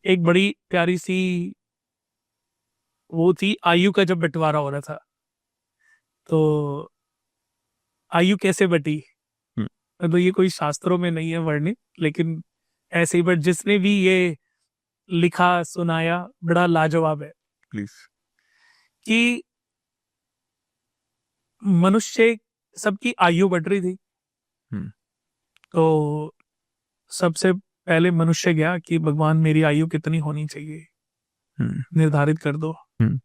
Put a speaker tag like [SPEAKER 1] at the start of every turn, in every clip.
[SPEAKER 1] एक बड़ी प्यारी सी वो थी, आयु का जब बंटवारा हो रहा था, तो आयु कैसे बटी, तो ये कोई शास्त्रों में नहीं है वर्णित, लेकिन ऐसे ही, बट जिसने भी ये लिखा सुनाया बड़ा लाजवाब है
[SPEAKER 2] प्लीज।
[SPEAKER 1] कि मनुष्य सबकी आयु बढ़ रही थी।
[SPEAKER 2] हम्म।
[SPEAKER 1] तो सबसे पहले मनुष्य गया कि भगवान मेरी आयु कितनी होनी चाहिए,
[SPEAKER 2] हम्म।
[SPEAKER 1] निर्धारित कर दो।
[SPEAKER 2] हम्म।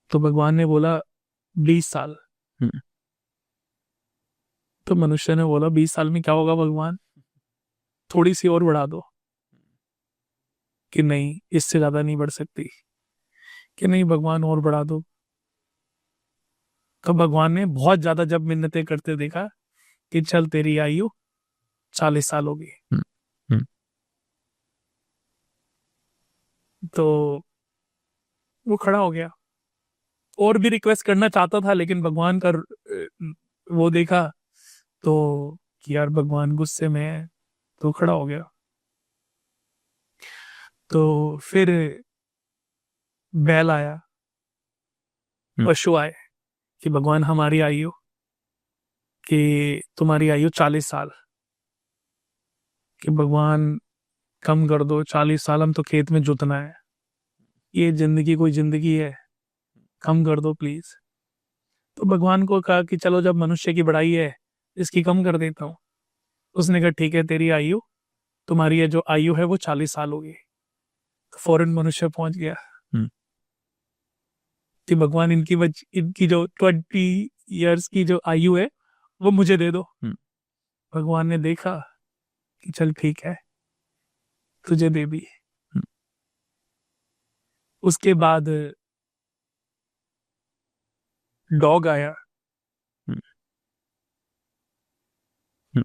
[SPEAKER 1] तो भगवान ने बोला 20 साल।
[SPEAKER 2] हम्म।
[SPEAKER 1] तो मनुष्य ने बोला 20 साल में क्या होगा भगवान, थोड़ी सी और बढ़ा दो। कि नहीं, इससे ज्यादा नहीं बढ़ सकती। कि नहीं भगवान, और बढ़ा दो। तो भगवान ने बहुत ज्यादा जब मिन्नतें करते देखा कि चल तेरी आयु 40 साल होगी।
[SPEAKER 2] हम्म। हम्म।
[SPEAKER 1] तो वो खड़ा हो गया, और भी रिक्वेस्ट करना चाहता था, लेकिन भगवान का वो देखा तो कि यार भगवान गुस्से में है, तो खड़ा हो गया। तो फिर बैल आया,
[SPEAKER 2] हम्म।
[SPEAKER 1] पशु आए कि भगवान हमारी आयु, कि तुम्हारी आयु 40 साल, कि भगवान कम कर दो, 40 साल हम तो खेत में जुतना है, ये जिंदगी कोई जिंदगी है, कम कर दो प्लीज। तो भगवान को कहा कि चलो जब मनुष्य की बढ़ाई है, इसकी कम कर देता हूँ। उसने कहा ठीक है, तेरी आयु, तुम्हारी ये जो आयु है वो 40 साल होगी। तो फौरन मनुष्य पहुंच गया
[SPEAKER 2] हम्म।
[SPEAKER 1] कि भगवान इनकी जो 20 इयर्स की जो आयु है वो मुझे दे दो।
[SPEAKER 2] हम्म।
[SPEAKER 1] भगवान ने देखा कि चल ठीक है, तुझे दे दी।
[SPEAKER 2] हम्म।
[SPEAKER 1] उसके बाद डॉग आया।
[SPEAKER 2] हम्म। हम्म।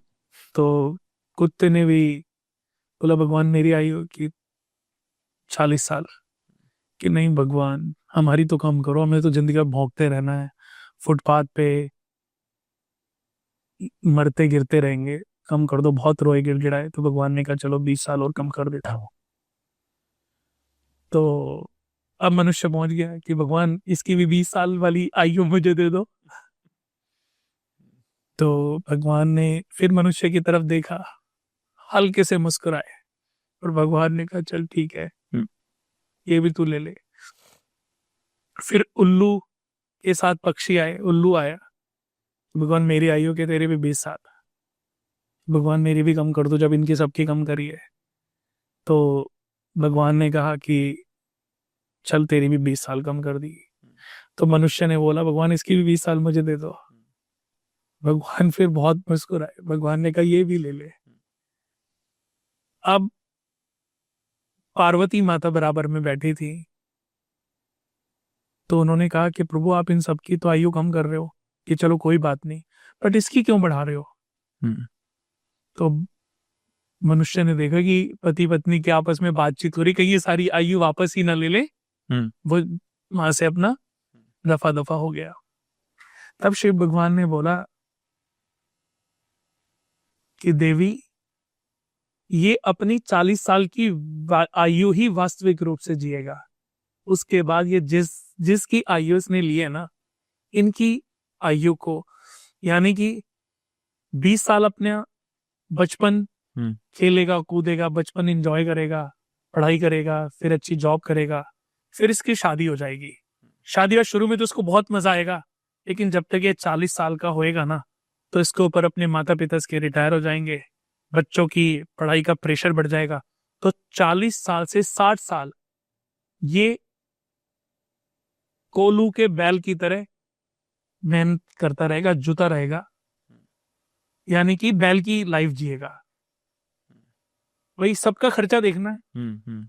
[SPEAKER 1] तो कुत्ते ने भी बोला भगवान मेरी आयु की 40 साल। कि नहीं भगवान, हमारी तो कम करो, हमें तो जिंदगी भर भौंकते रहना है, फुटपाथ पे मरते गिरते रहेंगे, कम कर दो, बहुत रोए गिड़गिड़ाए। तो भगवान ने कहा चलो 20 साल और कम कर देता हूँ। तो अब मनुष्य पहुंच गया कि भगवान इसकी भी 20 साल वाली आयु मुझे दे दो। तो भगवान ने फिर मनुष्य की तरफ देखा, हल्के से मुस्कुराए, और भगवान ने कहा चल ठीक है,
[SPEAKER 2] हम्म।
[SPEAKER 1] ये भी तू ले ले। फिर उल्लू के साथ पक्षी आए, उल्लू आया, भगवान मेरी आयु के तेरे भी 20 साल, भगवान मेरी भी कम कर दो, जब इनकी सबकी कम करी है। तो भगवान ने कहा कि चल तेरी भी 20 साल कम कर दी। तो मनुष्य ने बोला भगवान इसकी भी 20 साल मुझे दे दो। भगवान फिर बहुत मुस्कुराए, भगवान ने कहा ये भी ले ले। अब पार्वती माता बराबर में बैठी थी, तो उन्होंने कहा कि प्रभु आप इन सबकी तो आयु कम कर रहे हो, कि चलो कोई बात नहीं, बट इसकी क्यों बढ़ा रहे हो।
[SPEAKER 2] हम्म।
[SPEAKER 1] तो मनुष्य ने देखा कि पति पत्नी की आपस में बातचीत हो रही, कहीं ये सारी आयु वापस ही ना ले ले।
[SPEAKER 2] हम्म।
[SPEAKER 1] वो वहां से अपना रफा दफा हो गया। तब शिव भगवान ने बोला कि देवी, ये अपनी 40 साल की आयु ही वास्तविक रूप से जिएगा। उसके बाद ये जिसकी आयु इसने ली है ना, इनकी आयु को, यानी कि 20 साल अपने बचपन
[SPEAKER 2] हम्म।
[SPEAKER 1] खेलेगा कूदेगा, बचपन एंजॉय करेगा, पढ़ाई करेगा, फिर अच्छी जॉब करेगा, फिर इसकी शादी हो जाएगी। शादी का शुरू में तो उसको बहुत मजा आएगा, लेकिन जब तक ये 40 साल का होएगा ना, तो इसके ऊपर अपने माता पिता के रिटायर हो जाएंगे, बच्चों की पढ़ाई का प्रेशर बढ़ जाएगा। तो 40 साल से 60 साल ये कोलू के बैल की तरह मेहनत करता रहेगा, जुता रहेगा, यानी कि बैल की लाइफ जिएगा। वही सबका खर्चा देखना है।
[SPEAKER 2] हम्म। हम्म।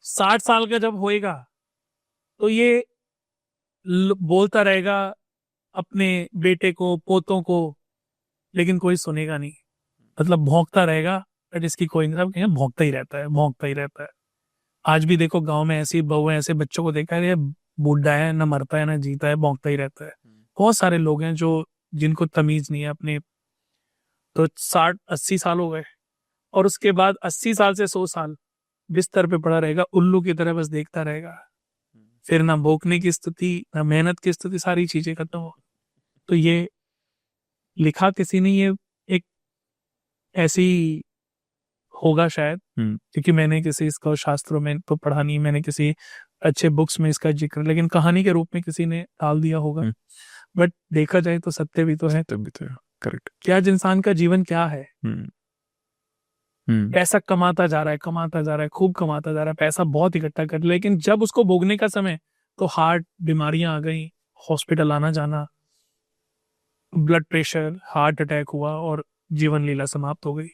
[SPEAKER 1] 60 साल का जब होएगा, तो ये बोलता रहेगा अपने बेटे को, पोतों को, लेकिन कोई सुनेगा नहीं। मतलब भौंकता रहेगा, बट इसकी कोई नहीं, सब कहेंगे भौंकता ही रहता है, भौंकता ही रहता है। आज भी देखो गांव में ऐसी बहू ऐसे बच्चों को देखा है, ये बूढ़ा है, ना मरता है ना जीता है, भौंकता ही रहता है। बहुत सारे लोग हैं जो जिनको तमीज नहीं है अपने। तो 60-80 साल हो गए, और उसके बाद 80 साल से 100 साल बिस्तर पे पड़ा रहेगा, उल्लू की तरह बस देखता रहेगा। फिर ना भोगने की स्थिति, ना मेहनत की स्थिति, सारी चीजें खत्म हो। तो ये लिखा किसी ने, ये एक ऐसी होगा शायद, क्योंकि मैंने किसी इसको शास्त्रों में तो पढ़ा नहीं, मैंने किसी अच्छे बुक्स में इसका जिक्र, लेकिन कहानी के रूप में किसी ने डाल दिया होगा। बट देखा जाए तो सत्य भी तो है।
[SPEAKER 2] तभी तो करेक्ट।
[SPEAKER 1] कि आज इंसान का जीवन क्या है, पैसा कमाता जा रहा है, कमाता जा रहा है, खूब कमाता जा रहा है, पैसा बहुत इकट्ठा कर, लेकिन जब उसको भोगने का समय तो हार्ट बीमारियां आ गई, हॉस्पिटल आना जाना, ब्लड प्रेशर, हार्ट अटैक हुआ और जीवन लीला समाप्त हो गई।